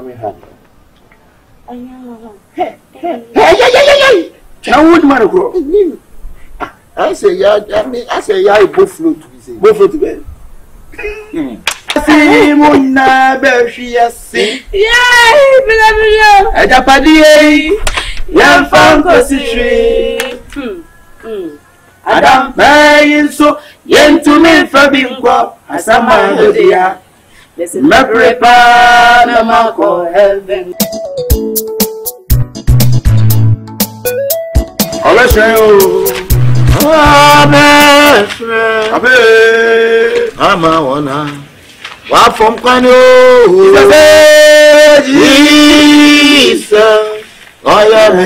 me hand. Hey. Now would Marco? I say, I say, I both float to be both float to bed. See, Mona, Bershia, see. Yay, beloved. At a paddy, young Fanco City. Adam, paying so, yen to me for being caught, as a man, dear. Listen, Mercury, Panama, heaven. Always say, I'm a one. What from Quano? Jesus, I am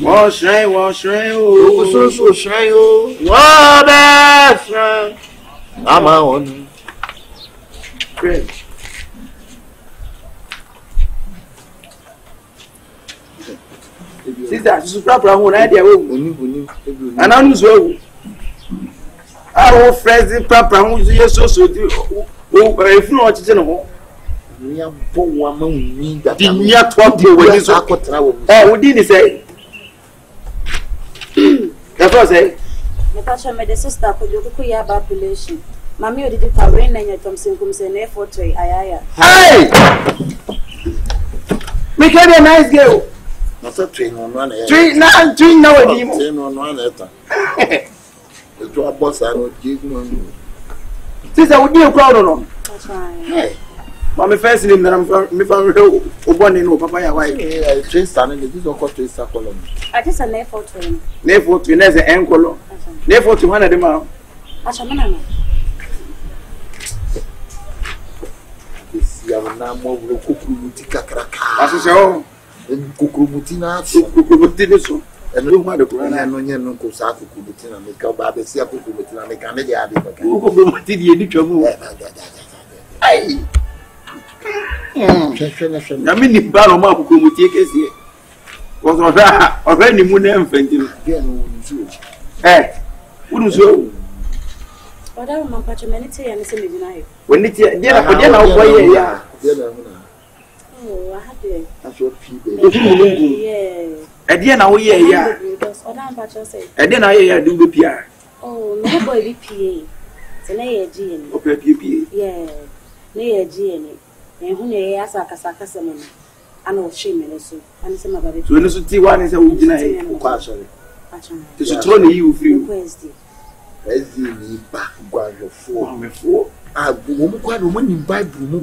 wash rain, so shine. What I'm a one. Sister, this is proper one idea. And I'm so. Our friends, Papa, who is so if not, it's no. We are born one mean that didn't yet talk to you when you travel. Oh, we didn't say. That's what I say. Natasha made a sister for your Kuya population. Mammy did it for rain and your Thompson comes in effort to Ayaya. Hey! Make her a nice girl. Not a train on one train now, train on one letter. To a boss, I would give one. Sister, would you crowd on? That's right. Hey, Mammy first name that I'm real one in Papaya White. I just started this or got to a column. I just an effort to him. Therefore, to Nez and Colo. Therefore, to one of them out. I shall not. This young man more Kukurutika Kraka. As I say, Kukurutina, Kukurutina. And no one to run and no Kosaku Kubutina, make up Babia Kubutina, make a media. I mean, the battle map could take us here. Was already moon and fainting. Eh, wouldn't so? But I want patronity and it's a when it's yeah. Oh, I have it. That's what people. Yeah. Again, I yeah. And then I do the PR. Oh, no boy, PA. It's an AG. Okay, PPA. Yeah. Near G. And who may ask a Casaka Simon. I know shame and so. And some of it. So, listen to one is a woman. Partially. This is only you feel. As you back, guard your 4. I won't quite woman in Bible.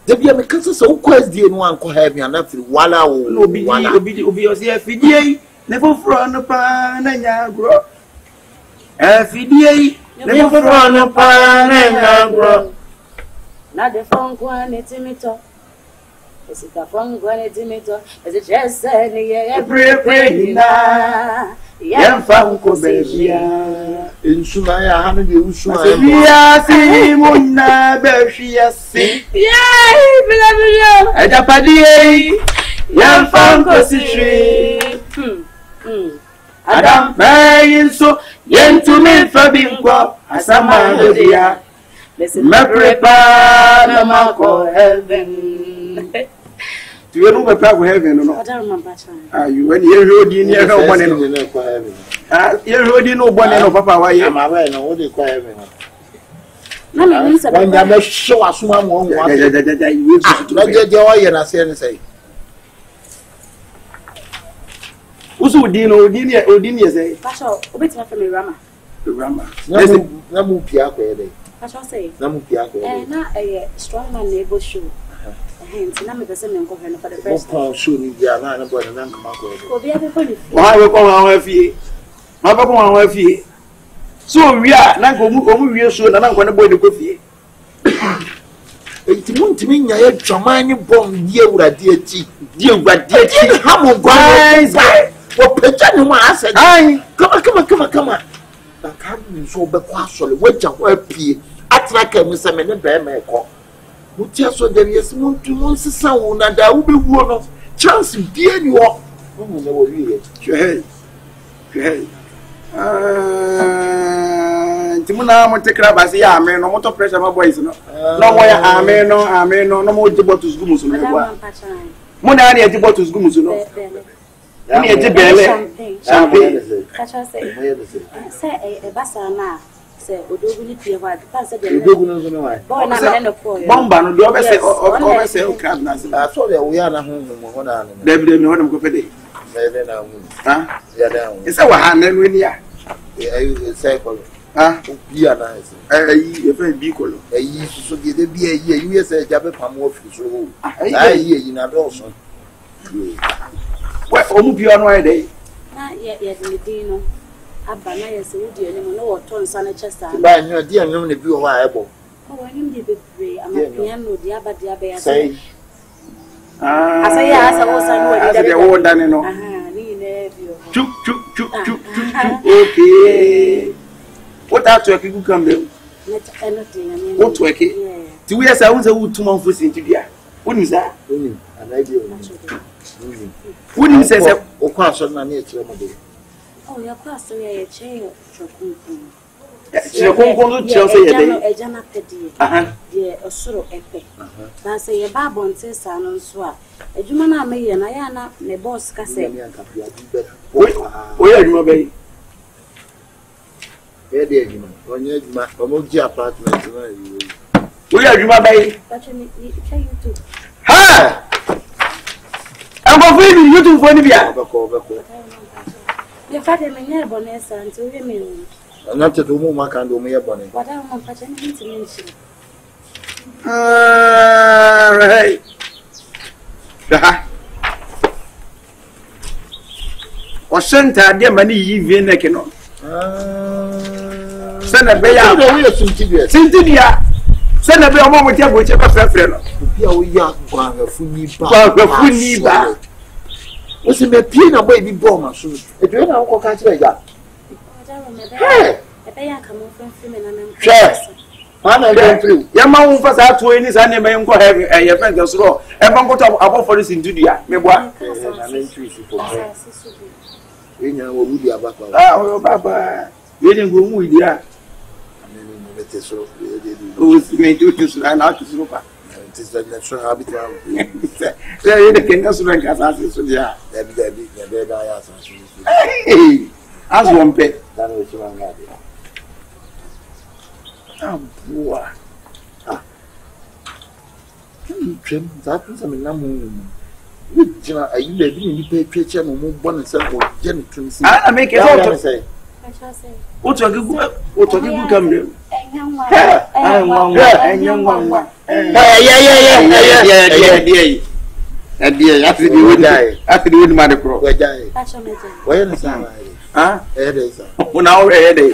There be a mechanic so quest the one could have me and nothing. Walla will be obvious. FDA never from the pan and yagro. FDA never from the pan and yagro. Not the phone quantity meter. Is it the phone quantity meter? Is it just every na? Yam Fanco Belgia. In Sumaya, 100 years. Yes, Mona Bershia, see. Yay, beloved. At a paddy, Yam Fanco City. Adam, paying so, yen to me for being caught, as a man, dear. Listen, Mercury, Panama, heaven. Do you know what we have in I don't remember. Are you when you heard in your one and you heard in no one and Papa? Why am I aware? No, what they call heaven? When you make show us one more, I say, who's Odin, say, Pasha, wait my family Rama. Rama. Namu Piaco, Pasha say, Namu Piaco, and not a strong man neighbor shoe. Hence, I'm the same for the first time. Soon, you are not about an uncle. Why we come our fee? My papa our fee. So we are not going to soon, and I'm going to boy the coffee. It won't mean I had Germany bomb, dear, but dear, how guys, what Petano said, come on. The cabin so bequasol, which are well pee. I track him with some in the bear may call. Mutia so there is moon to once a sound, and I will be one of chance dear you are. Oh, no, really. Timuna Montecrista basi ya amen no moto pressure my boys no. No mo ya amen no no mo jibo to school musu no kwa. Mo na ya jibo to school musu no. Ni e jibele. Champagne. Kacha say basa na say odogu ni pie wa pa say de odogu no no wa boy na me no ko bomba no do o say o crab na say so de we ya na ho ho na no David me ho dem ko fede me na mu ha ya da e say wa ha na no ni ya e say ko ha bi ana yi e fe bi ko lo yi so de de bi yi say ja be pam office so yi na do so we o mu bi ono e dey na ye de dino aba na ye se wudi ani mo no woto nsa na chesa ba nyo di anyom na bi wo ha ebo o wani de bebre amapia no di aba ya say asa ya asa wo sa no wadi da wo dane no ni na bio chuk okay what that to akigu kambe net anything ani what to eke ti we say won say wo tuma fo sin ti dia woni sa woni anai woni say o kwa so na na e kire mo de oh ya pastor ya cheyo chokunkun chokunkun do say ye dey eja na pedi ye osoro epe ba say ye ba bonte sa no nso a ejuma na ameye na ya na ne boss ka say o ya ejuma be e dey ejuma onye ejuma omo ji apartment na yi o ya ejuma be pacho ni cheyo tu ha am go fi YouTube for ni bia beko ye fade me nye bonesa nti we me na te do mu maka ndo mu ye bone wada mo pacho ni nti menshi right o senta de mani yi vie nek no sena be ya we sintidia sena be o mo ti aboche ba frefre no bia wo ya gwa funi ba o se me pie na boy bi bo ma so e do na ko ka kire ja e be ya ka mo frefre me na me mana dem free ya ma won fa sa to ni sa ne me nko heaven e ye friend so e ba nko to abo for this ntudia me boa na me ntwi for enya wo wudi abakwa o baba ye ni go mu idi a me me te so o si me tu so na tu so pa it is the natural habitat se ye de kenga so nka sa so dia da bi da ya sa so as one pet da no chi wanga de boa twem za tu sa me na mu jina ayi le bi ni pe che no mo bon se ko je ni tun si I make it out pacho say o to gigu kamre enyanwa yeah after the man pro pacho meje why na sa dey sa una o dey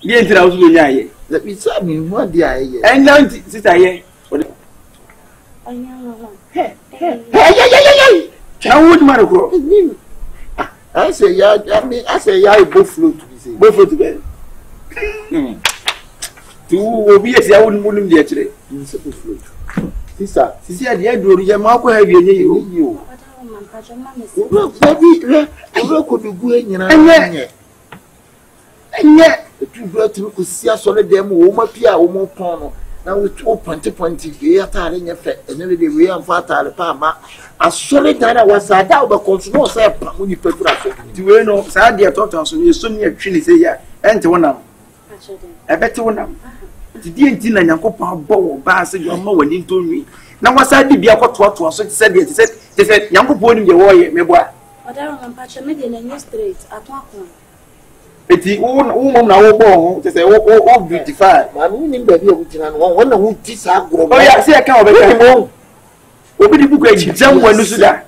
ye ntira o so nya ye let me say me mo dey aye enyan sister ye enyanwa na wood man pro I say ya bo float be say bo float be tu obi esi a won munum de akire you say bo float sister sisi a de aduru je ma ko ha wie nye yo pacho ma me we ko dugu enyina enye tu do tu ko sia so le dem wo ma pia wo mo pon no na we tu ponti we atare nye fe enye de we am fa atare pa ma asole dara wasada oba konsumo say pa mu ni pekura so ti we no sa de toto so ni so ni atwi ni say ya ente wonam pacho de ebete wonam ti die nti na Nyankopon abọ ba se yo ma wani ntonwi na wasa de bia kwoto so ti se Nyankopon ni de wo ye meboa wada mo pacho me de na new straight atwa eti wo na wo bo ho ti se wo beautify ma ni ni ba bi o jina no won na hu ti sa agro o ya se ka obeka obi di buku ejam wanu suda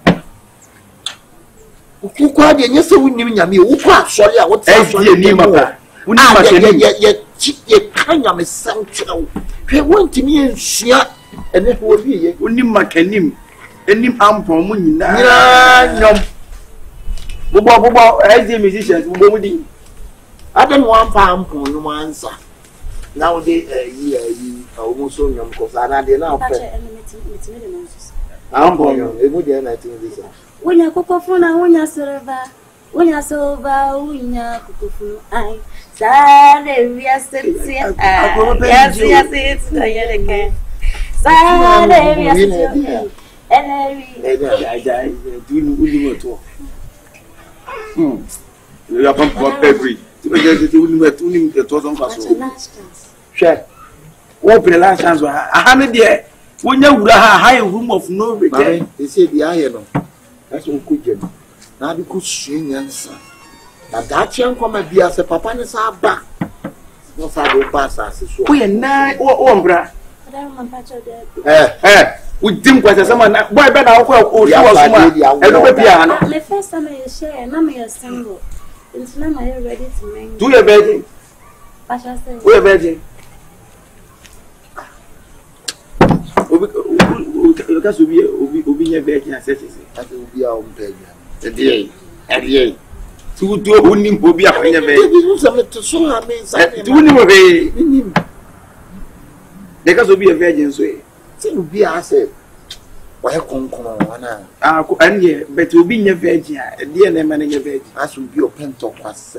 ukwa de nyese wunnim nyame ukwa asori a wote asori ni mapa wunni ma sheni ye kanya me sam kiro hwe wontimi ensua ene ho bi ye wunni makanim enim ampon mu nyina nyom bobo as the musicians bobo mudi adam wan pa ampon no mansa now they yi almost so nyom ko sana de na pacho pe me de nonsense ampon yo e mu de na tin this wonya kokofuna wonya silva wonya kokofuna ai Sade viasiti. Yes, it's the yellow. Sade viasiti. You are from every. Share. Open the last chance. 100 years. When you would have a high room of no return. They say the iron. That's what could get. Now because swing answer. Now that young come be as a papa and a back. No side pass as so. We are nine or umbra. We think what someone boy better or you was piano. The first time I share, now me a single. It's not my ready to make. Do your bedding. We're bedding. Because we be a begging and says that will be our begging. The day, at the end. To do a winning will be a begging. To show her means to win him. Because will be a virgin way. It will be a said. Why come on? And yeah, but will be a virgin, a dear name and a virgin. As will be a pentalk as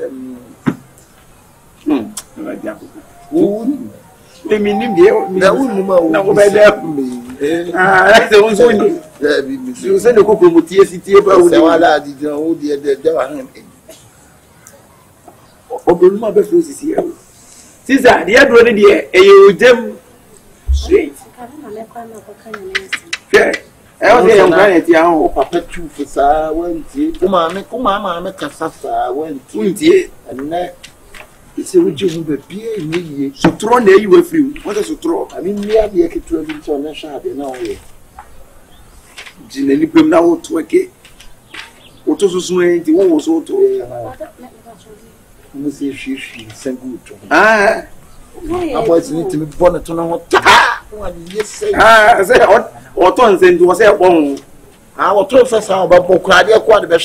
they mean him there. No, by them. That's the one thing. You said the couple with TST about the did know the Obruma Befus is here. Since that, the other one here, you them straight. Yeah, I was a vanity. I papa two for Sa went to Kumama, make a sassa went to it, and that. It's a region of beer in me. So throw there you were free. What is a throw? I mean, we are the equity to a shop in our way. Ginny Pim now to a gate. What was swaying the one was auto? Let me see if she sent good to I was need to be born to know what. Yes, I said, or tons and was a bone. Our told us about Bocradia quite a bit.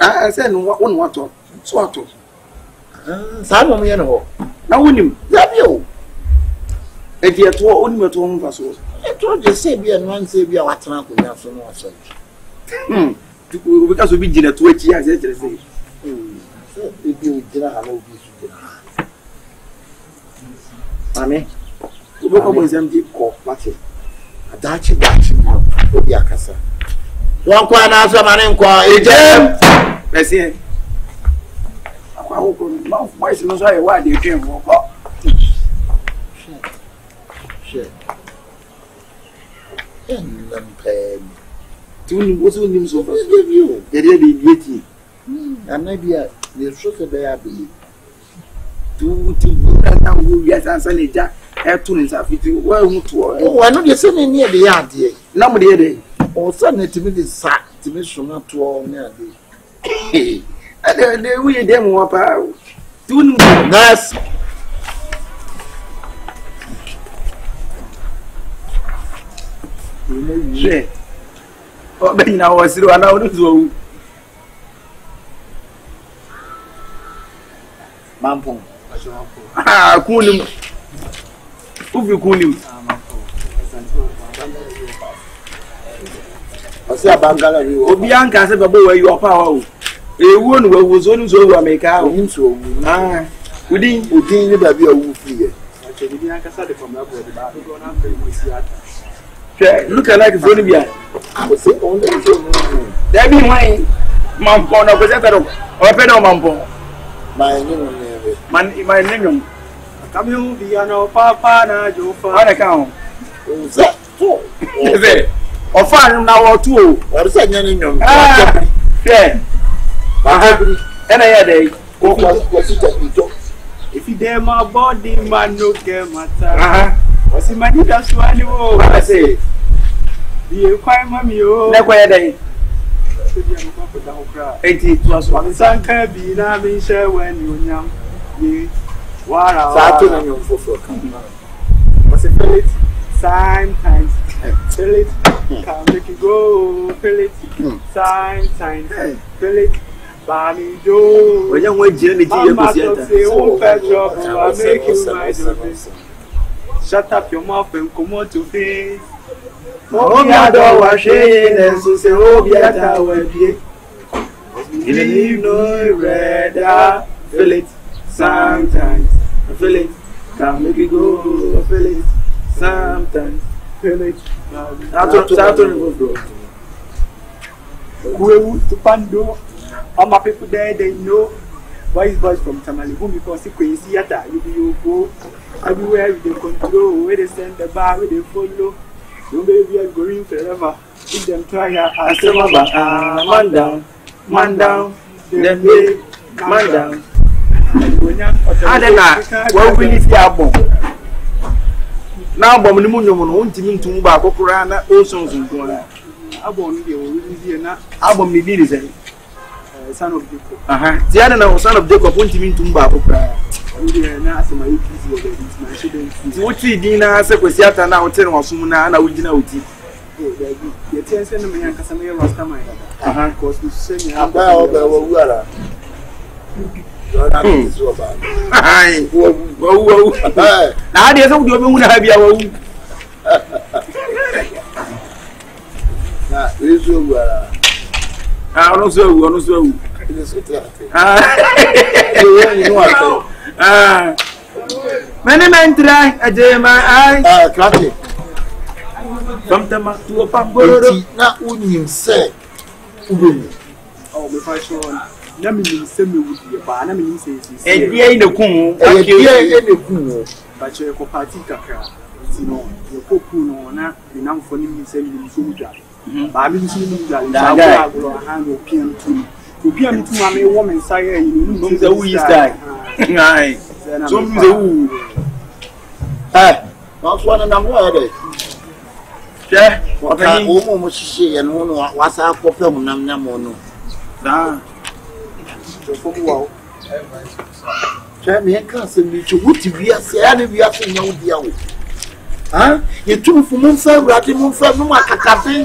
I said, one water. Swat. Some me know. Now, when you love you, and yet, what only to home was all. I told you, say, be and one say, be a water up with nothing more. Because we begin at 20 years, I say. If you did not have Mammy, you look always empty cough, Matty. A Dutchy will be a cassa. One quite answer my inquiry, Jim. I see. Mouth voice knows why you came for. Shit. And them pen. Two was on him so far. Give you. They really beauty. And maybe the truth of their be. Two now will get answer later. Have two in Safety. Well, oh, I know you're sitting near the yard here. Nobody or suddenly to me this sack to me from not to all near the. And then we them were power. Two nice. Yeah. Oh, but now I was through an hour to Mampong. Ah, cool him. Who you cool him? I say a Bangala. Obianca said, where you are power. A woman was only so make out. Ah, we didn't be a wolf here. Look at like Zonibia. I was saying, only there be my Mampon of the or Pedro Mampon. My name. Come you be an papa na Jofa. On account. Or fun now or two. What is that name? Ah, yeah. And I had a if you dare my body, man, no care matter. What's in my need? That's why I say, be a quiet mammy, oh, never a day. 80 plus 1 son can be now being share when you're young. What are you for? What's a pellet? Sometimes pellet can make you go pellet. Sometimes pellet. Bami do. When you went Jenny, shut up your mouth and come on to face. Oh, yeah, don't wash it and so say, oh, yeah, will be. You know, red, fill it. Sometimes I feel it. Can't make it go. I feel it. Sometimes I feel it. That's bro. Who to Pando? All my people there, they know boys from Tamale because it's crazy. You go everywhere with the control, where they send the bar, where they follow. No baby, I'm going forever. If them try, I say, man down, then they man down. I don't know. Well, we need the album. Now, but the moon won't even to move back. Okurana also in Kona. Album, the Album, the lead is son of Jacob. The other son of Jacob won't even to move back. What he did now, Sequestiata now, 10 or soon, and I will know it. The 10 centimeter Casamia Rasta, because we send you about the Aye, now there's no woman have your own. I don't know. Many men try a day my eye. Classic. From the mark to a pump. Now, wouldn't you say? Oh, if I show let me send me with you, but I mean, says, and ye in the coon, but you're a party cacra. You know, your cocoon or not, the number for him sending you to but I mean, I will hand your PM to. You PM to my woman, sire, you know, the who is that? Aye, so the who. Not one and I'm worried. Yeah, what I almost say, and one was our problem, Namono. Me and cousin, you would be a say, we are saying, no, dear. Huh? You took for Monfa, Ratimon, Maka,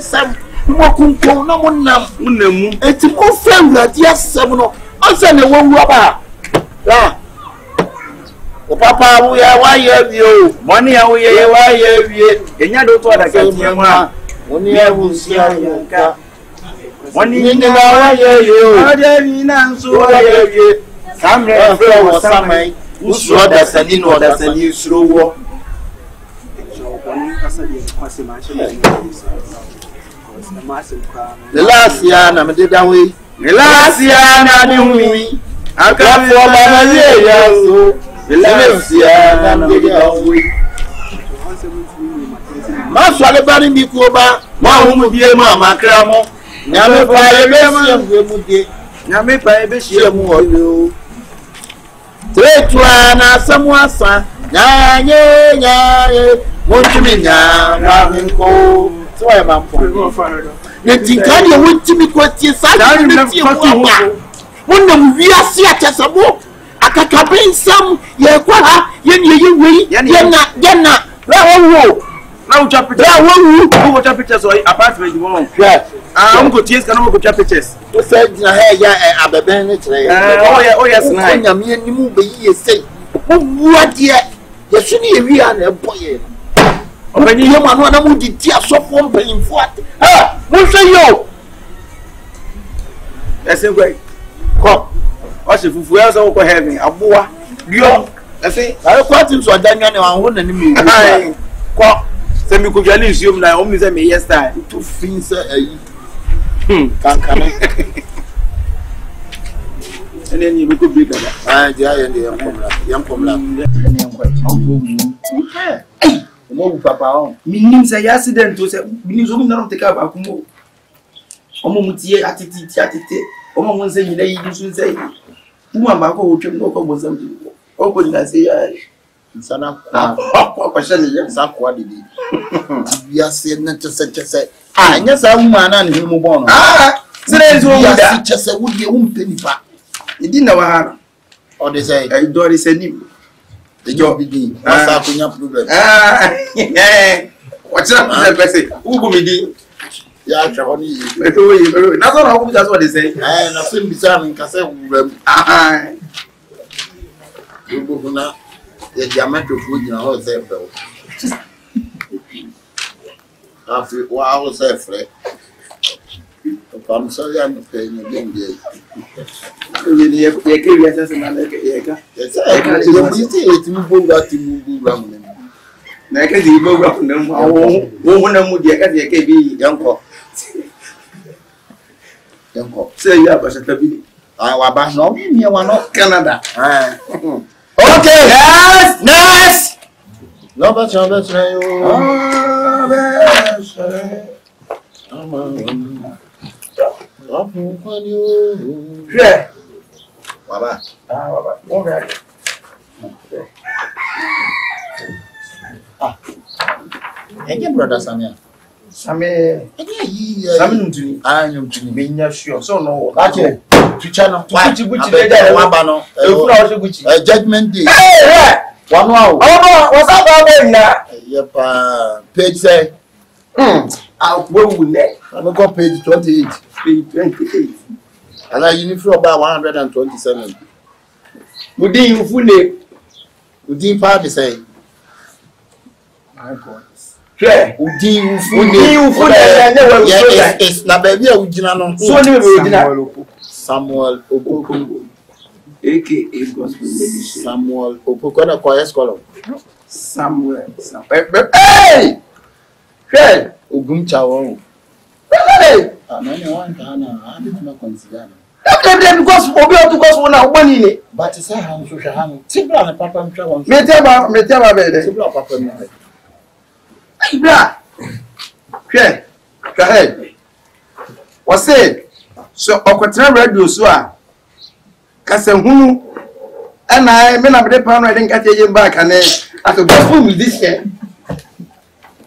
some Mokunko, no one now. It's more friend that yes, Samuel. I send a one rubber. Oh, Papa, we are why you money away, why you, and you don't want to get your only I will see you. One in the you, some or some who saw that's an in order that's a new slow walk. The last year, I'm a dead away. The last year, I'm me. I can't for my year. The last year, I'm a dead away. Master, everybody be cool about my home, dear Mamma Cramo. Nyame pa ebe shie mu oyo tretwa na samuasa nyaye montumi nya nko so e ma mpo ne tinka de wontumi kwatie sa ne tie mu wonnam wiase atesabo akakabe nsam ye kwa ha ye ne ye wei ye na wo now chapter who pictures or apartment you want I'm going to tears can go pictures to say ya abeben oh yes na nyame animu be yi say what ye yesu ne ewia na eboye obani ye manu na mu didi asofo mpanyimfo mo hwe yo ese gwai ko o se fufu ya so ko heaven aboa bio ese I quite so danwa ne wan ho na ni me ko se mi ko jali nsium na o mi se me yes time to fin se ayi kankana ene ni ko bi dada dia ye de yam pomla ene ko ai mo bu papa on minim se accident to se minim so mi na take up akumo omo mutie atiti omo mo nse nyina yi so nse uma ba ko otwem no ko bozam o ko na se ya sana kwa shani ya sa kwa didi ya se na chese anya sa uma na ne mu bon sire zo mu da chese wudi umpe nipa idi na wa ha o de say I do this any the job begin wasa kunya problem what's up that person who go me di ya chawoni na so na ko just what they say na so mbisa nka say wuram ubu na ya diamante fuji na ho say fe afi wa ho say fe pam so ya no pe ni You carry yourself in America. Yes, you see it move back to move around them. Naka di go up them. Wo na mu dia ka dia ke bi yanko. Yanko. Say you have a tabi. Ah, wa ba no me wa no Canada. Okay, yes, yes. No ba yo. Yeah. Baba. Baba. Okay. Ege brother Samia. Ege yi. Ntuni. Ntuni. Me nya sure. So no. Ake. Tucha no. Gucci dey wa ba no. Efuna o Gucci. Judgment day. Hey! Wanu awo. What's up about na? Yepa. Page say. Where we ne? I go page 28. Page 28. And I uniform about 127. Within you full name. Udin pa the say. My God. Yeah. Udin full name. Yeah, it's na baby a ugina no. So name ugina. Samuel Opoko. AKA Gospel Ministry. Samuel Opoko na choir scholar. Samuel. Hey! Hey! Ogumcha won. Hey! Amani wan kana, I didn't not consider. Because obi o to gospel na ogbani ni. But say han so hwe han. Tibla na papa ntwa won. Me teba be de. Tibla papa mi. Ai bra. Hwe. Hwe. What's it? So okotra radio so a kasa hunu ana me na be pa no I didn't get him back and after gospel with this here.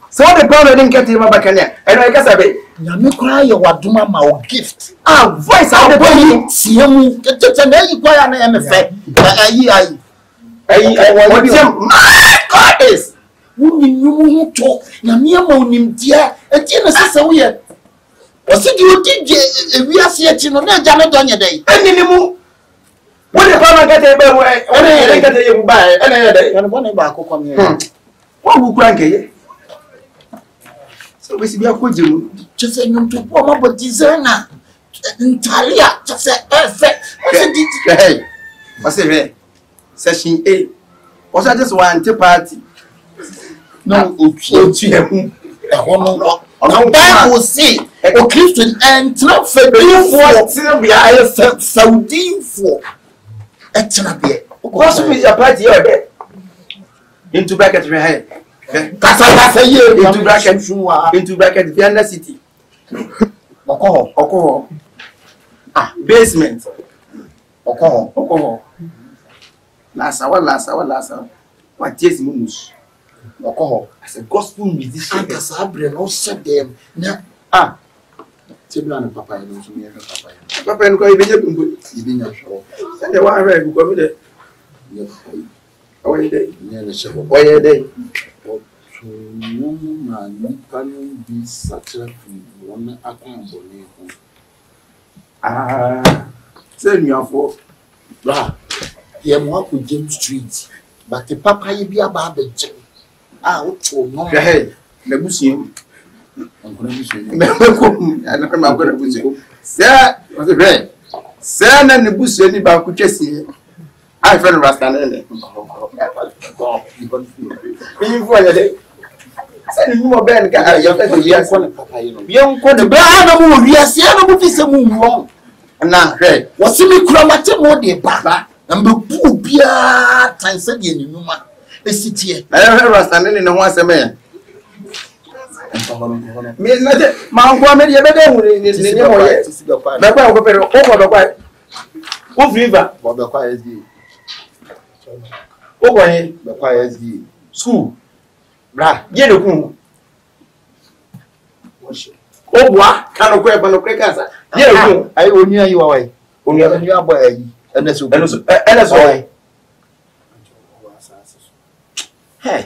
So the power I didn't get him back and I kasa be Nyame kura ye wadoma ma o gift. Voice out the body. Siemu tete na yi kwaya na me fe. Ayi What my God is. Wuni nyumu to nyame ma onim dia. Enti na sese wo ye. Osi di odije ewiase eti no na ja no donye dai. Eni mu. What the power get e be we. Eni get e bu ba e. Eni ye dai. Yan bo na ba akokọ mi. What bu kura nke ye. So we see be akojimu. Chese nyumtu po ma bo designer. Ntalia chese efe. Hey. What's it? Session A. What's that just one party? No, okay. Now Bible say, o Christian entra fedin for Saudi for entra be. What's with your party here? Into bracket right. Kasa ye into bracket Vienna City. Oko. Basement. Oko. Lasa. What is mumus? Oko. As a gospel musician. Kasa bre no set them. Na Tibla na papa no so me papa. Papa nko ibeje bumbu. Ibinya show. Send the one right go me there. How are you there? Yeah, the show. Why are they? No man can be such a one account. Send me off. Bra. Ye mo ko James Street. But the papa ye bi aba be gym. O no. Hey, na busu. Sir, na ne busu ni ba ku twese. I friend Rasta na ne. Ni fu ya de. Send you more ben ka ya fa de ya ko Papa ye no. Bien ko de Bra na mo wi ase na mo fi se mu wrong. na hwe. Wasi mi kura mate mo de ba. Na mbe bu bia tan se de enuma. Esitie. Na ya Rasta na ne ho aseme. Me na de ma ngwa me de be de hu ni mo ye. Be kwa ko pero ko do kwa. Wo fliva. Bo be kwa SD. Wo kwa yin. Be kwa SD. School. Bra. Ye de kun. O bua kan ko e ba no kasa. Ye de kun. Ai oni ayi wa wai. Oni Oni abo ayi. Eneso. Eneso. Hey.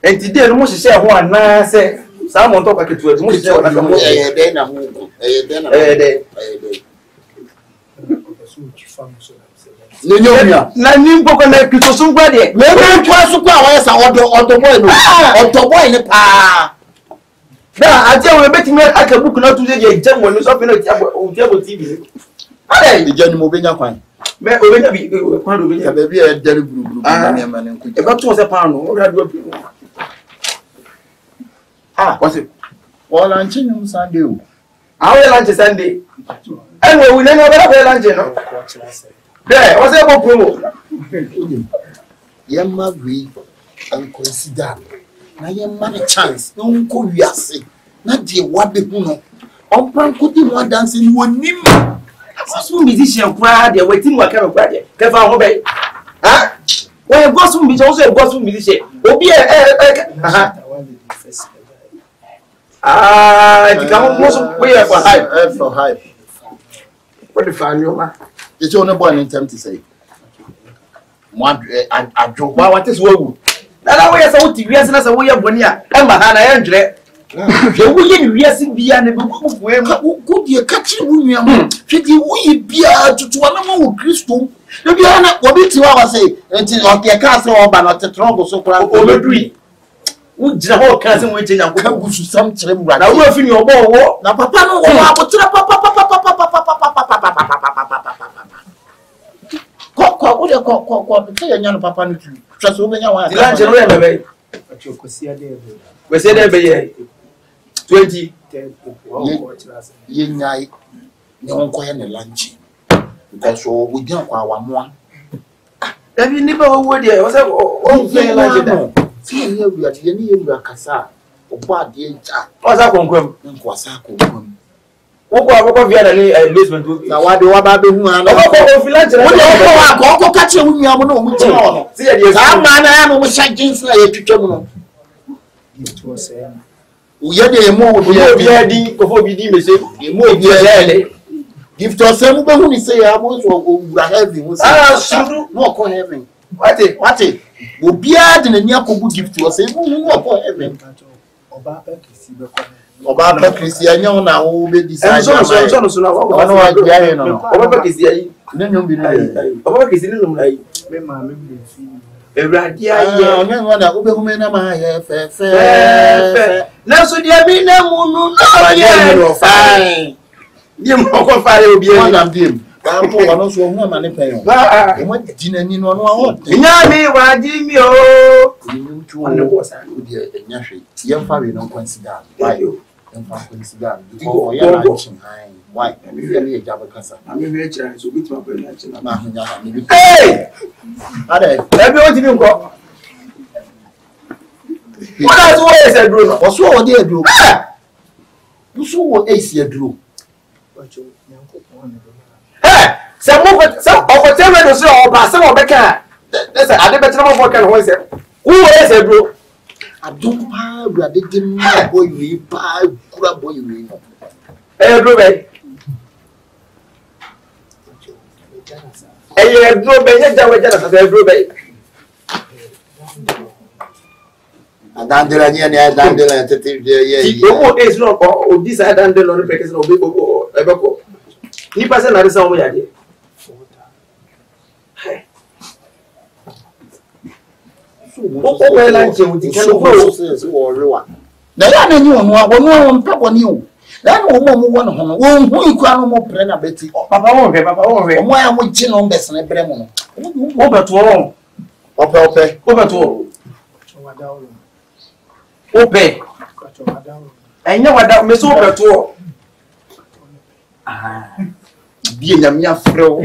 Enti de no mo hye ho ana se sa mo nto paketu adu mo hye ho na mo de na ho. De na. de. Lenyomia. Na ni mpoko na kitoso ngwa de. Me be twa so kwa wa sa odo boy no. Odo boy ni pa. Da ati we betimi aka book na tu je jam wo no so fe no ti abo TV. Hey, the Jenny Mobina Quine. Me obenya bi kwan do obenya. Baby, a jelly blue, and man. E ba to se pan no, o ra do. Ah, what's it? Well, I'm changing Sunday. How we lunch Sunday? Anyway, we never have lunch, no. There, what's it promo? Yamma we and consider. Na yamma a chance. No go we are say. Na de what be no. On plan could you want dancing one nim. Some musician cry, they're waiting what kind of cry. Kefa obey. Ah? Well, gospel musician also a gospel musician. Obi you come most way for hype. For hype. What the fan you are? It's only one in time to say. One I drove. What is woe? That way, so what you as a way of Bonia, and Mahana Andre. The way you are seeing beyond the book where good you catch you, should you be to one of Christo? The Biana, what did you ever say? Until okay, castle or not the trouble so proud over 3. Would the whole cousin waiting and come to some trim right now? We're in your ball. Now, Papa, no, Papa, trust over your lunch. We said every 20. Ye no quiet lunch. Because we don't want. Have you never over there? Was that lunch? See, we are the Cassa or bad dear. What's up, Uncle? Was a What a basement. Now, why do I be one? Go catch you when you have no. See, I'm man, I'm shaking to German. It was we had a more before we did say, more dear. Give to us some who say I was having more having. What it? Will be adding a Yakubu gift to us, more heaven. Obama Christian now will be decided. So, why? Really a Java Casa. I'm a very chance to beat my brother. Hey! Everyone didn't go. What is a drew? Or so dear drew? You saw what AC drew. Hey! Some of whatever you saw, or some of the car. That's a better number of can always say. Who is a drew? I don't have a digging my boy, we buy good boy, we know. Hey, drew. Hey, no, and Dandelion, is not or this I dandelion on the package of Ebeco. He passed another somewhere. What lunch with the can now, I knew one pep on you. That woman won who you call more Brenna Betty. Papa won't why am we chin on best and a bremon? Over to all. Over to all. Ope. I know what that Miss Over to all. Ah, being a mere throw.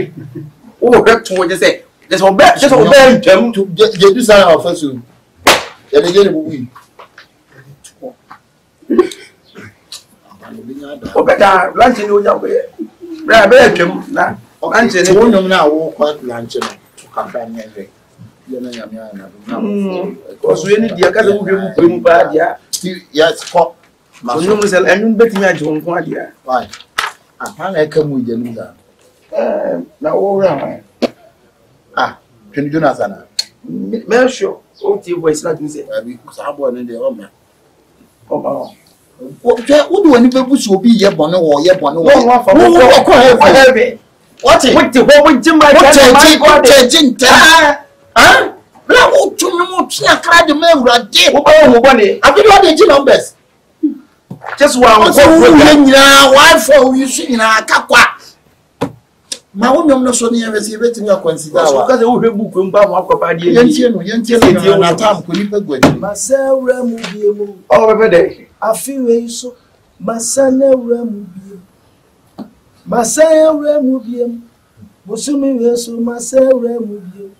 Oh, that's what you say. There's a bad just obey them to get this out of us. Then again, we. Oh, better lunch in your way. Bedroom now. Lunch in the room now, quite lunch to come back. Because we need the academy bring bad, yeah. Yes, pop. My room is a new betting at your own idea. Why? I come with you. Now, all right. Ah, can you do nothing? Well, sure. Oh, you was not in the in the home. Oh, what do any people should be yet one or yet one? What just one. Why for you see in a ma wo nyom no so ne yesi betimi akonsida so wa ka se wo hwe buku mba mo akopa de yentie no na tam ko ni pagwani Masewra mu biemu. o bebe de Afiwe so. Masanewra mu biemu. Masewra mu biemu. Bosumi weso masewra mu biemu.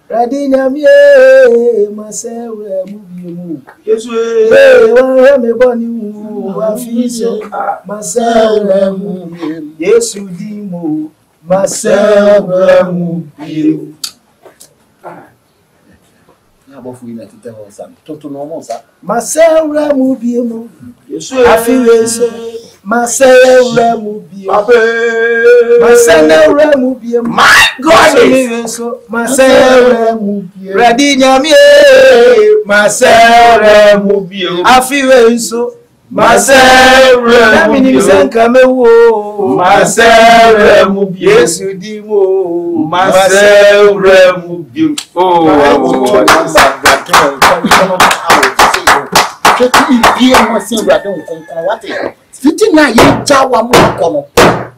Radinya mie masewra mu biemu. Yesu Wa me boni mu afi so masewra mu biemu. Yesu di mo masewra mu biemu. abofu ina tete ho san toto no mo sa Masewra mu biemu. Yesu Afiwe so masewra mu biemu. abe Masewra mu biemu. my god Afiwe so masewra mu biemu. Radinya mie masewra mu biemu afiwe so masewra na minim sanka mewo masewra mu biemu Yesu di mo masewra mu biemu fiti na ye jawa mu kono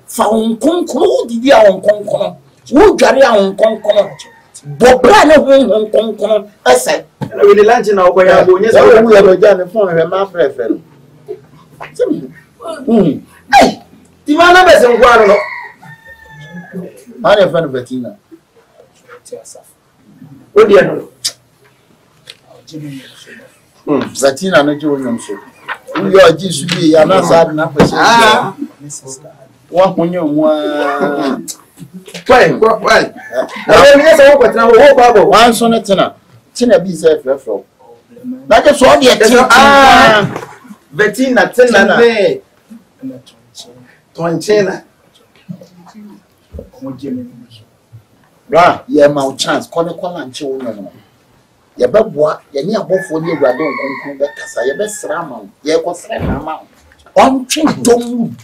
fa onkonkon didi a onkonkon wo dware a onkonkon bobra ne ho onkonkon ese na we lunch na oboya bo nye so wo ya roja ne phone he ma frefre ai ti ma na bese ngwa no ma ne fa no betina o dia no betina no je wonyom so wo yo ji su bi ya na sa na kwese wa hunyo mwa why na we ni se wo kwatina wo kwa bo wan so ne tina bi se frefro na je so de betina tena ne tonchena ra ye ma chance kone kwala nche wonyo no ye beboa ye ni abofo ni awurade nkonkon be kasa ye be sra ma ye ko sra na ma on twi dom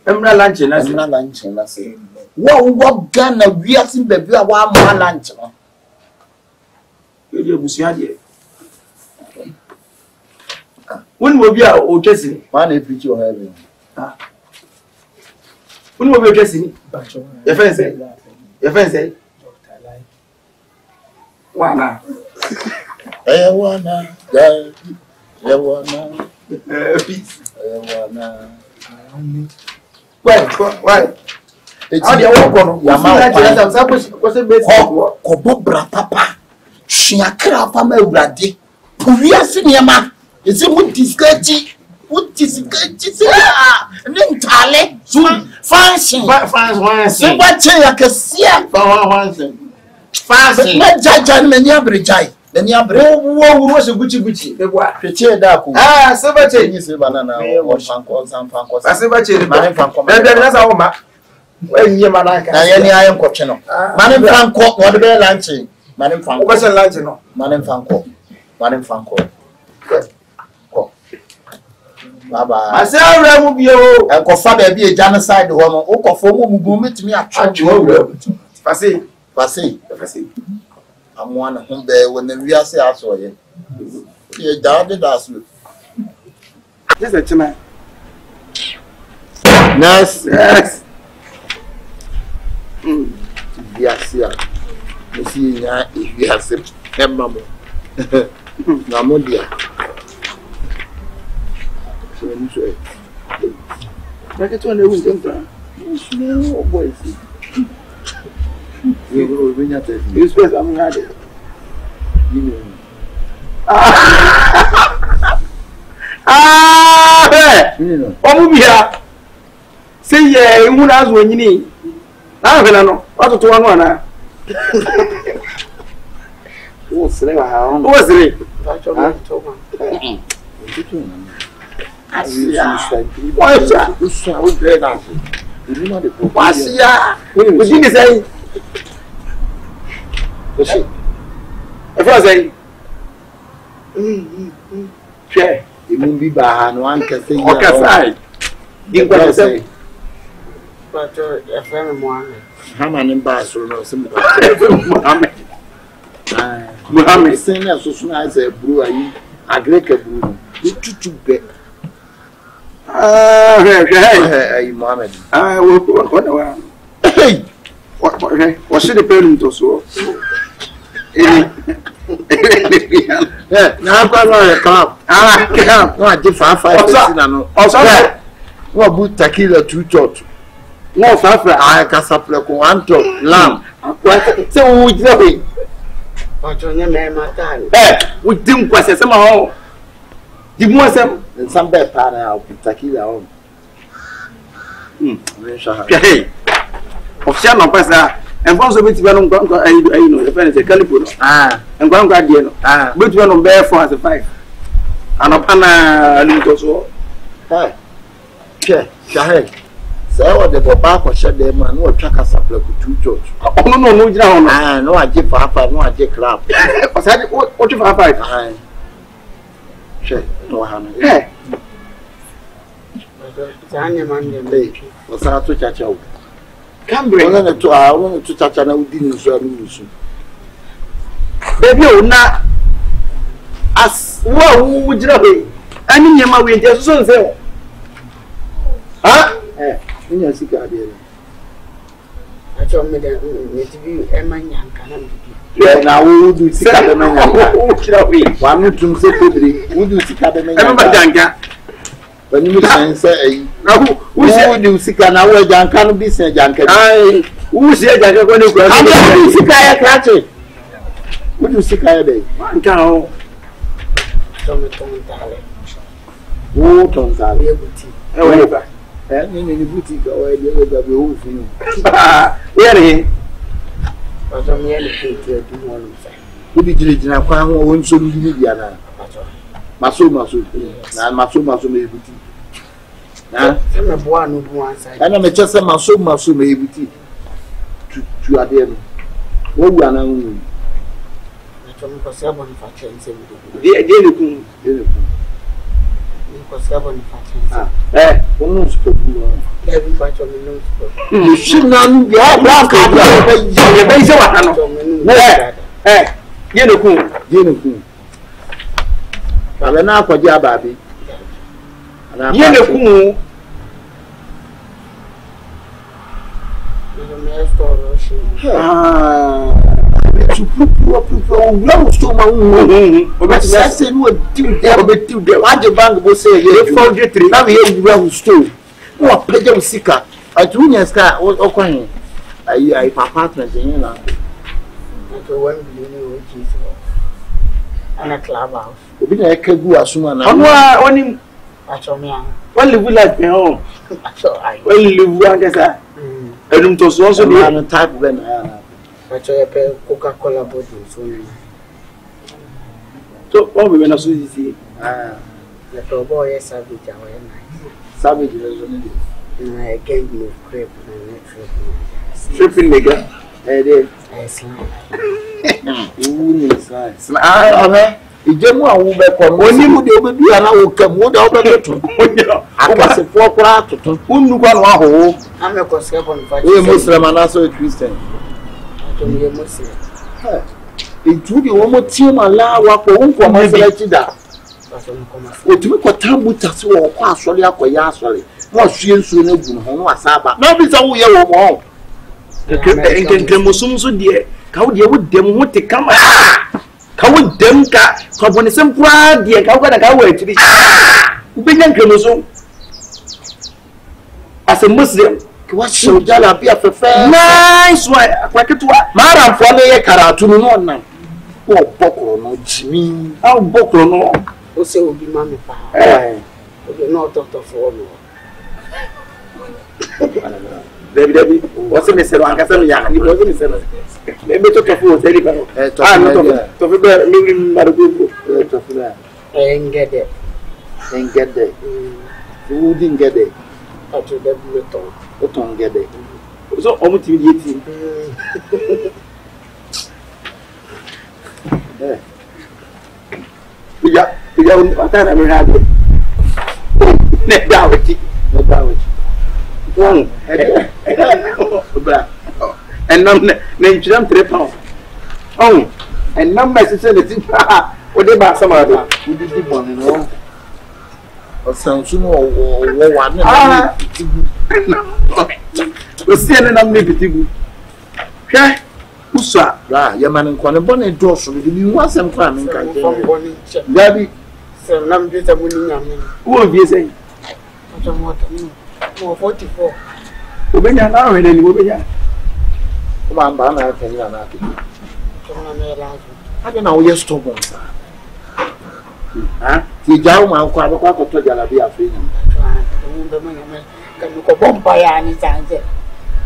emra lunch na se na lunch na se wo Ghana wiasin bebi a wa ma lunch no e di ebusia de woni mo bi a o twesi ma na preach o heaven woni mo bi o twesi ni ye fense wana wana peace wana why how dey work on ya ma ko se be ko bobra papa hwiakra pa ma awurade wiase niema ese mu discachi se ne ntale fancy se bache ya kesia fancy na jaja ne nya brejai ni abre wo se guchi eboa peche da ko se bache ni se banana o fanko se bache mane fanko be na sa wo ma wenye manaka na ye ni ayen kwotwe no mane fanko wo de be lunch mane fanko wo se lunch no mane fanko ko baba masewra mu bio enkofa ba bi e jana side ho no ukofo mu mu metimi atwo fase amwana humbe wona wiase aso ye ye dade daso yes a chima yes wiase a musi nya wiase emamo na modia so ni so Like to na ewu ntempa no boys we nya te you space am na de omu bia say ye hu na azu onyini na ahwena no watoto wanu ana wo sere wa ha wo sere asia wacha usu a wo dre na ni ma de ko wasia odi ni say osi e fa say che emu bi ba ha no an kase ya o ka sai di kwa say Pato FM Mohammed. hama ni ba so no sim Mohammed sen na so so na say bru ayi agreka bru tutu be hey ayi Mohammed wo ko da wa What should the parent also? Yeah, now I've got a club. No, I did 5 also, what boot tequila 2 tot. No, I can supply 1 tot lamb. So, we do it. What's your name, my time? We didn't question somehow. You want some some bad partner out with tequila on. Hey, of Shannon Passa, and once a bit, you know, the friend is a caliber. And one guardian, which one on bear for as a 5. And upon a little so. Hey, Shaheg. Say what the Boba or shed them and no track us up like 2 tot. Oh, no, no, I give Papa, no, I take crap. What you have 5? No, Hannah. Hey, what's our to catch out? come bring it to our own to touch and I didn't lose. baby, not as well. Who would you know? I mean, your mother just so say, huh? In your cigar, dear. I told me that you and my young can. Yeah, now who do see One to say, who do see Janga. when you say, Who do you see can now Jan can be sent Janka? Who said that you're going to go? How do you see Kaya catching? What do you see Kaya day? One cow. Oh, Tom's are However, in the boutique or the whole thing. Where But I'm yelling to one. Who did you know? One so Indiana. Maso, maybe. I'm a one who wants And I'm just a maso, maybe. To Adem. What we are now. for 7 factions. For 7 factions. Everybody on the news. You should not be black. I'm not for Jababi. To put so much. What the bank will say, you found it 3. Now you will stole. What pleasure seeker? I do your scar or coin. I apartment in And a clubhouse. I can go as soon as On him. I told me, Well, you like me home. Well, you want to say, I don't also be on a type when I told a Coca-Cola bottle. So, what we were not so easy. The boy is savage. Savage and I gave you crepe and Stripping nigga. Ìjẹ́mú àwọn ọmọ ẹ̀kọ́ onímúdé obìnrin bí aláwọ̀ kẹmú ó dá ọbẹ̀ tuntun. Àkàsìfọ́ ọkùnrin àtúntún. Ó ń nukú àwọn àhòhò. I'm a Coscapon. Ó Muslim and also a Christian. Ìtúbi wọn mọ tí ó máa láwa pọ̀ ó ń kọ́ ọmọ ẹgbẹ́ ẹ̀kí dà. Òtún kọ̀ táàmù tàṣí wọ̀ ọkọ̀ àsọ̀lẹ̀ akọ̀yà àsọ̀lẹ̀. Wọ́n fi èso ní gùn hàn wọ́n àsáàbà. Náà bí sáwọ́ yẹ wọ̀ mọ́. Nkẹ̀kẹ̀ mọ̀sọ́mọ́sọ́ díẹ̀ káwọ́ díẹ̀ wọ́n dẹ̀ mú ti kama. Káwọ́ dẹ̀ mú ká kọ̀bọ̀n ní sẹ́ńpúrà díẹ̀ káwọ́ kàdà káwọ́ ẹ̀kiri. Gbé yẹn nkẹ̀ mọ̀sọ́. As a Muslim. Wọ́n ṣe òjàlá bí afẹ́fẹ́. Nice one. Àpẹkẹ́tùwà. Máàrà fọ́ ní yẹ kàràtú nínú ọ̀nà. Wọ́n bọ́kùrọ̀ náà jìmí. Àwọn bọ́kùrọ̀ náà. Ó ṣe òbí máa mi pa. Òbí náà tọ̀tọ̀ fọ́ mi. Dabi, wọ́n sì mi sẹ́nu àkásẹ́ mi yà ní wọ́n sì mi sẹ́nu. Ẹgbẹ́ tó tọ̀fù òtẹ́lì kan. Tọ̀fù bẹ́ẹ̀ mi rí Madogo. Tọ̀fù bẹ́ẹ̀. Ngẹ́dẹ̀. Ngẹ́dẹ̀. Wúdí ngẹ́dẹ̀. Ọ̀tún dẹ́bi ló tọ̀. Ó tọ̀ ngẹ́dẹ̀. So ọmọ tí mi yé ti. Ìyá ọ̀tá mi rà dé. Nẹ̀dá àwẹ̀tí. And now, then jump 3 pounds. Oh, and now my sister, the thing, what they buy some other. We did the money, no? Or sounds soon or one. We're seeing a maybe. Hwɛ. Uswa. Ra, ya man nkwane bone doso de bi hu asem kwa me nka je. Gabi. So nam bi ta muni nyame. Wo vie sei. Ato mo 44. Obenya na ahwe ni obenya. Kuma amba na afeni na na ati. Tona me lazo. Ade na wo ye stubborn sa. Ha? Ti jawo ma kwa akwa to jala bi afeni. Mo be mo nyame. Kan ko bomba ya ni tanje.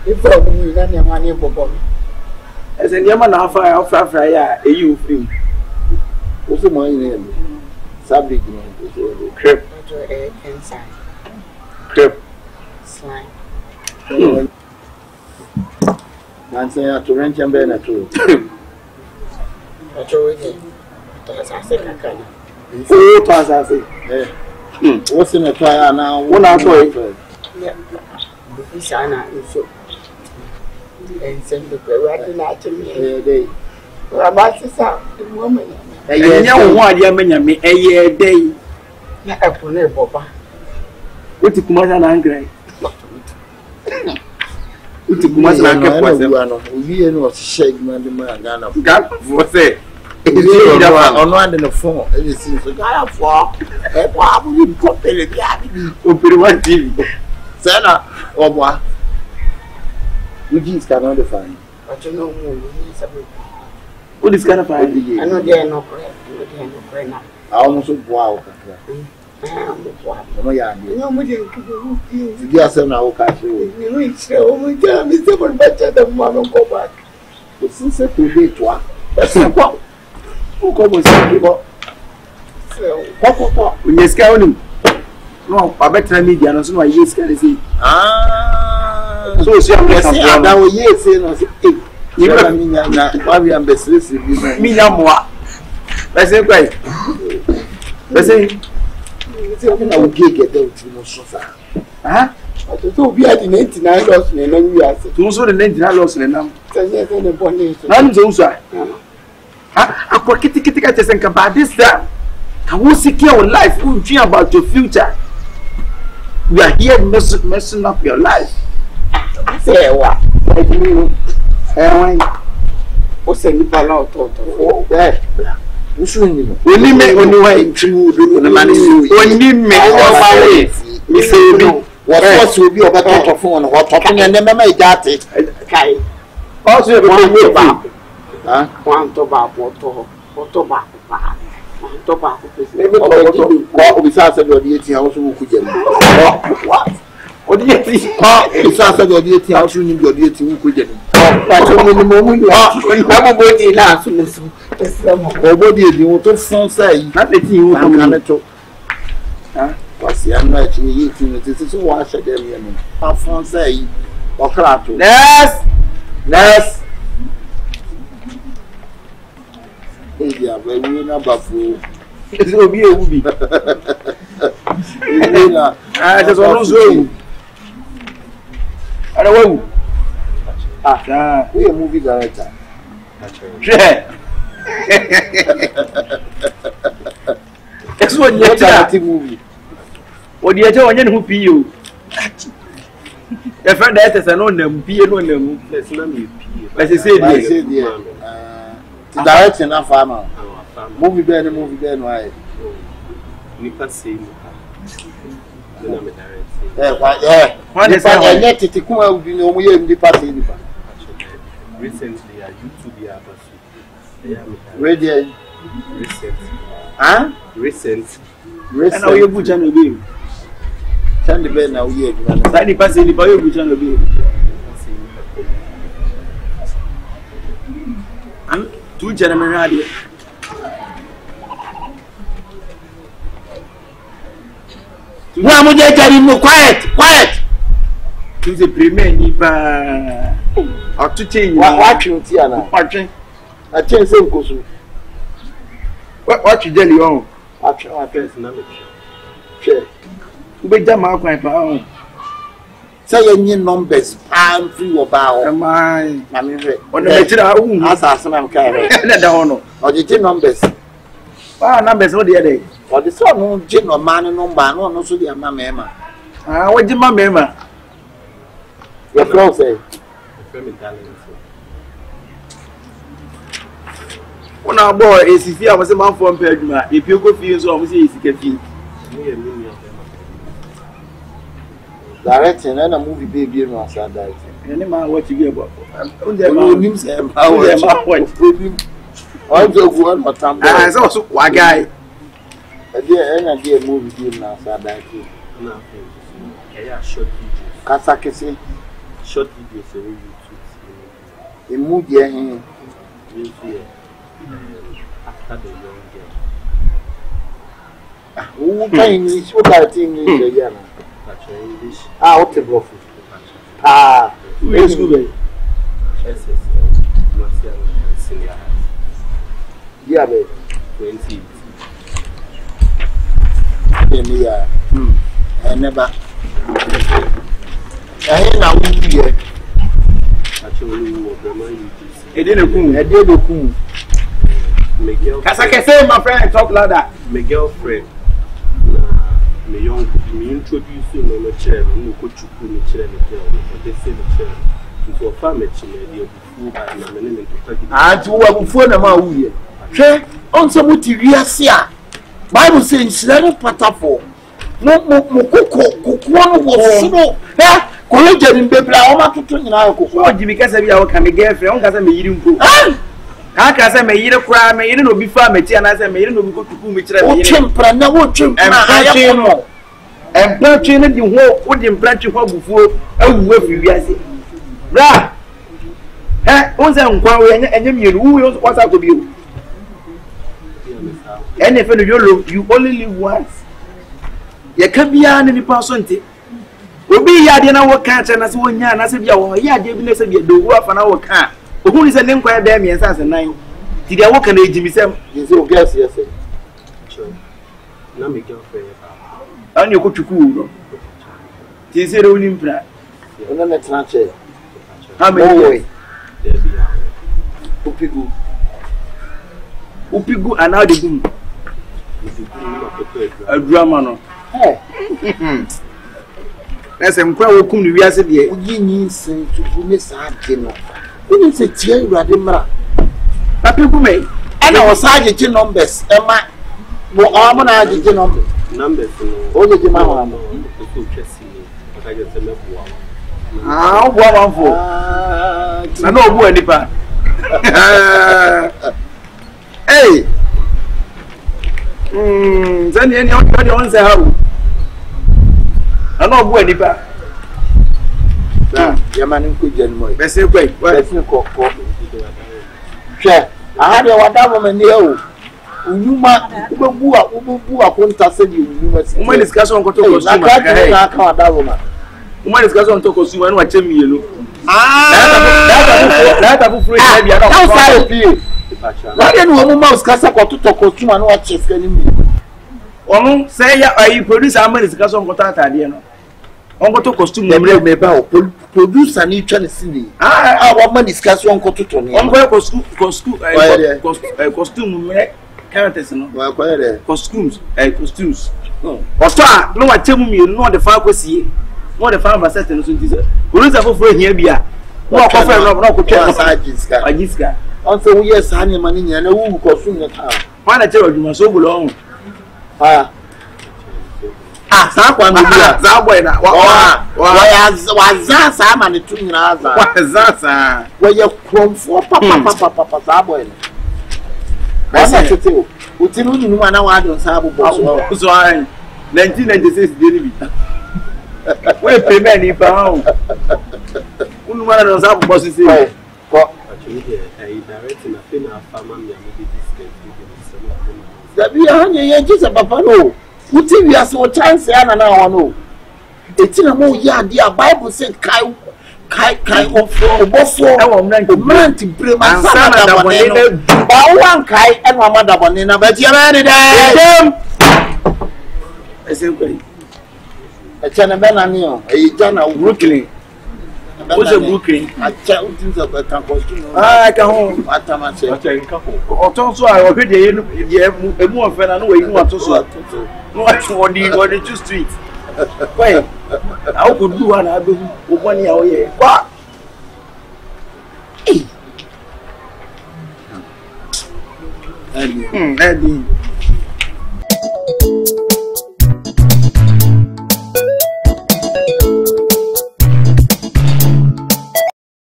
Ifo mu na ne ma ne bobo. Ese nyama na afa ya eyi ofim. Oso mo yin ne. Sabi gino. Crep. Inside. Crep. Slime. Nanse ya to renche mbe na to. Ato we ni. To sa se kakana. O to asase. What's in the fire now? One out of Yeah. Isa na iso. Send the right na to me. Day. Rabasi sa mo me. Enya wo ade amenya me eye dey. Na epo na boba. Oti kumasa na angrai. Oti kumasa na kepo ase. Obi enu o shege man de man Ghana. Ghana for say. Ono ande no phone. E si so Ghana for. E po abu ni ko pele bi abi. Opere one TV. Sana obwa. Uji scan the fine. Ato no mo ni sabe. What is kind of fine? I know they no correct. They no correct na. I almost boa o kakra. Omo ya ande. No mo dey kubu. Di asem na o ka se o. Ni we se o mo ja mi se mo bacha da mo no go back. O sin se to be to a. Ese kwa. O ko mo se ko. Ko. Unyeska onim. No, abetra media no so no yeska dey say. So si am Yes, ada o yes no se. Iba minya na wabi ambesisi bi na. Minya moa. Bese kwai. Bese na o gege de o ti no so sa. ah So obi adi 99 loss na nan wi ase. tu so de 99 loss le nam. Tanye se ne bonne so. Na nzo usa. Ah akwa kiti ka chese nka ba this time. Can we secure your life? We dream about your future. We are here messing up your life. Se wa. Why? O se ni bala ototo. Usu ni mo. Oni me oni wa ntimu do na mani. Oni me o ma we. Mi se obi. Wo so obi oba to phone wo to ne mema ijate. Kai. O so e be ba. Ah, Quanto ba poto. Poto ba ba. Quanto ba ko pese. maybe ko obi sa se do di eti ha wo so ku je mo. What? odi eti. Obi sa se do di eti ha wo so ni do di eti ku je mo. Pa to mo ni mo mu ya. Na mo bodi na so ne so. Pese mo. Obo di edi wo to fon sai. Na te ti wo Am kana to. ah Wasi anu a chi yi ti no ti so wa sha dem ye no. Pa fon sai. O kra to. Next. Ya ba wi na ba fu. Ezi obi ewu bi. Na. Ah, just one zo ewu. Ara wewu. Ah, We a movie director. je. Eso onye What ta. a movie. Odi eje onye ne hu pi o. E fa da etesa no na mpie no na mu. Let's not be pee. Let's say I there. say there. The director na farmer. Movie be no ai. Nipa say no me direct. What is Nipa that? enye tete kuma udi ni omo ye nipa say nipa. Recently, YouTube ya basu. Radio. Recent. Ah? Recent. Na oye bucha no be. Send the bell na we e na. Sai ni passe ni pa oye bucha no be. Am tu jana me radio. Wa mo je jari no quiet. Tu se premier ni pa. O tu change. Wa twi oti ana. Wa twen. A chen se nkosu. Wa twi jeli on. Wa twi. Let's not be Che. Ube jama kwa pa on. Say any numbers pan free wo ba o. Amai. Na me hwe. Ona me tira hu. Asa asem ka re. Na da hono. O je numbers. Ah, numbers no dey there. O de so no je no man number no so dey ma mema. Ah, waji ma mema. Your flow say. Family talent. When I bought a CC, I was a man from Pedma. If you go feel so, I'm saying it's directing and a movie baby and was directing. Any man what you get about. I also one guy. A dear movie game now, so directing. Short videos. Kasakisi. Short videos on YouTube. A movie after the young girl. Who can English? What are English? English. What a bluff. Where's good? SSL. Martial Senior. Yeah, babe. 20. Yeah. I never. I ain't now here. Actually, we were It didn't come. I did the cool. Miguel. As I can say, my friend, talk like that. My girlfriend. Me young, me introduce you no chair, no coach you put me chair, but they say the chair. Into a family chair, the food and my name to And to a phone amount here. Say, on some Mutiria. Bible says, let us patafo. No, one was so. College in Bebla, I'm to turn out. What Jimmy Casa, our girlfriend, because me eating go. I can say, me eat a crime, me didn't be farm, and I said, me didn't go to whom it's temper, no chimp, and branching in the walk, what in branch of before, oh, where you guys say. Bra! Eh, once I'm going and you what's up with you? And if you only live once, you can't be any person. Will be Yadina what catch and as 1 year, and I said, yeah, David said, you do half an hour car. Who is a name quite damn as a 9? Did I walk and age myself? Is your guess, yes, sir. No, my girlfriend. And you go to cool. Tis a ruling plan. And then it's not chair. How many? Upigu and now the boom. A drama. No. That's a crowd come to Vias. You need to miss our dinner. We need to tell you, Radimra. People may. And I was sergeant numbers. Emma, what are my numbers? Numbers. Only the mamma. Ah, one for. I know who any part. Hey. Then anybody wants a house. I know who any part. Your man could get more. Let's say, wait, let's not call coffee. Sure, I had a whatever you. You might who are going to say you. When discuss on Cotoco, woman discuss on Tokosu and watch me, you know. That a free outside of you. Why didn't woman mouse Casa to Tokosu and watch his enemy? Or say, I produce a man discuss on Cotata, on what costume produce an each and city. Our man discuss on Cototon. On costume characters, costumes, costumes. Or star, no, I tell me, no, the far was here. What the farmer said to us, who is a for here? Be a no coffee, no could also, yes, honey, money, and who costume the town. Why I tell you, must so belong. Someone that way now. Was that some and the 2 years? What is that? Where you come for Papa Saboy? I said to you, who tell you one hour on Sabo Boss? So I 1996 didn't be. Where pay many pound? Who one of those bosses? Actually, I directed a thing of family and maybe this. That we are just a buffalo. Who tell you so chance and now no? It's in a more yard, dear Bible said, Kai of man to bring my son one Kai and my mother Bonina, but you're ready there. I say, a China Benanio, a Jana Brooklyn. What's a Brooklyn? I tell things of a costume. I come home at Tamache. Or also, I already a more fan. I know you want to sort. No, what the 2 streets. Wait, how could do one? I do 1 year. What? Eddie.